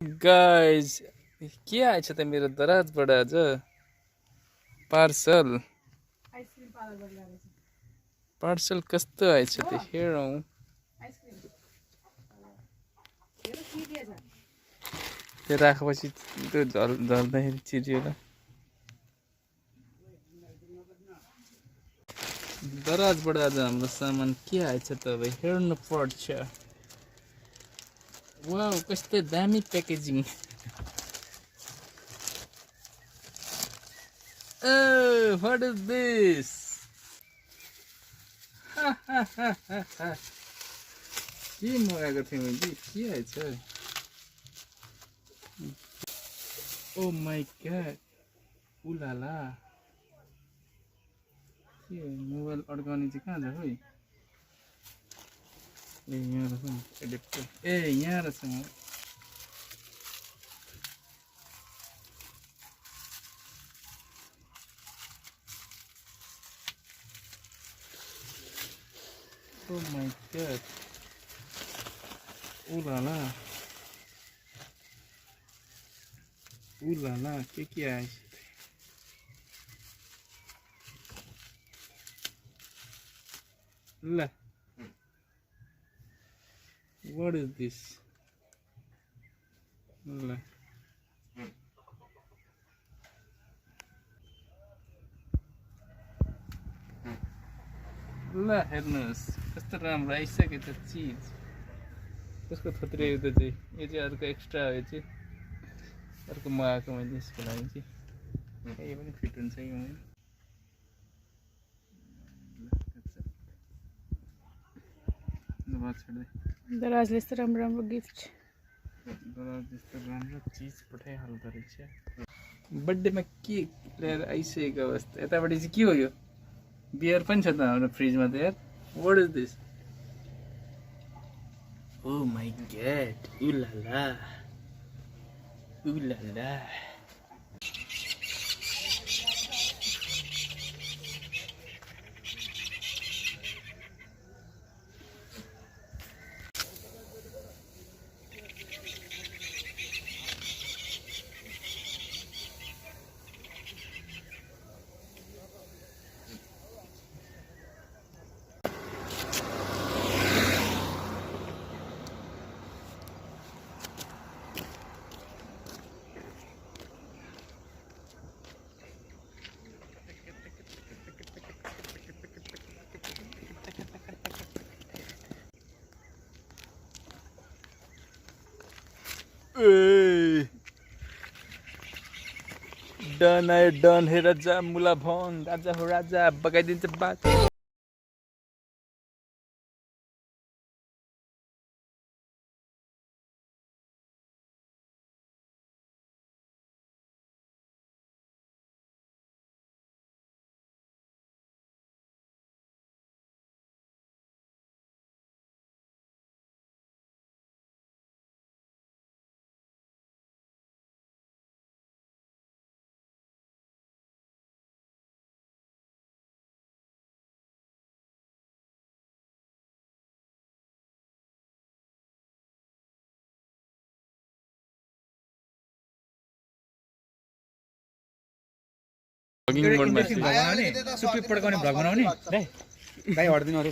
Guys के आएछ त मेरो दराजबाट आज पार्सल पार्सल कस्तो आएछ त हेरौँ त्यो राखेपछि त्यो झर्दाखेरि चिरियो होला दराजबाट आज हाम्रो सामान के आएछ त अब हेर्नु पर्छ वाउ कस्तो दामी packaging Oh, what is this? के मगाएको थिएँ मैले के आएछ ओ माई गॉड उलाला के मोबाइल अड्काउने चाहिँ कहाँ छ खोइ ए यहाँ रहेछ नि एडेप्टर ए यहाँ रहेछ Oh my god. Ooh la la. Ooh la la. Que é isso? La. What is this? La. ल हेर्नुहोस् कस्तो राम्रो आइसकेछ चिज कसको थोत्रियो त चाहिँ यो चाहिँ अर्को एक्स्ट्रा हो यो चाहिँ अर्को मगाएको मैले यसको लागि चाहिँ यो पनि फिट हुन्छ कि मैले दराजले यस्तो राम्रो राम्रो गिफ्ट दराज यस्तो राम्रो चिज पठाइहाल्दो रहेछ बर्थडेमा के ल्याएर आइसकेको अवस्था यतापट्टि चाहिँ के हो यो बियर पनि छ त हाम्रो फ्रिजमा त यार what is this oh my god उलाला उलाला डन आयो डन हे राजा मुला भन राजा हो राजा बगाइदिन्छ बात सुपी पड्काउने भ्लग बनाउने भाइ हट्दिनु अरे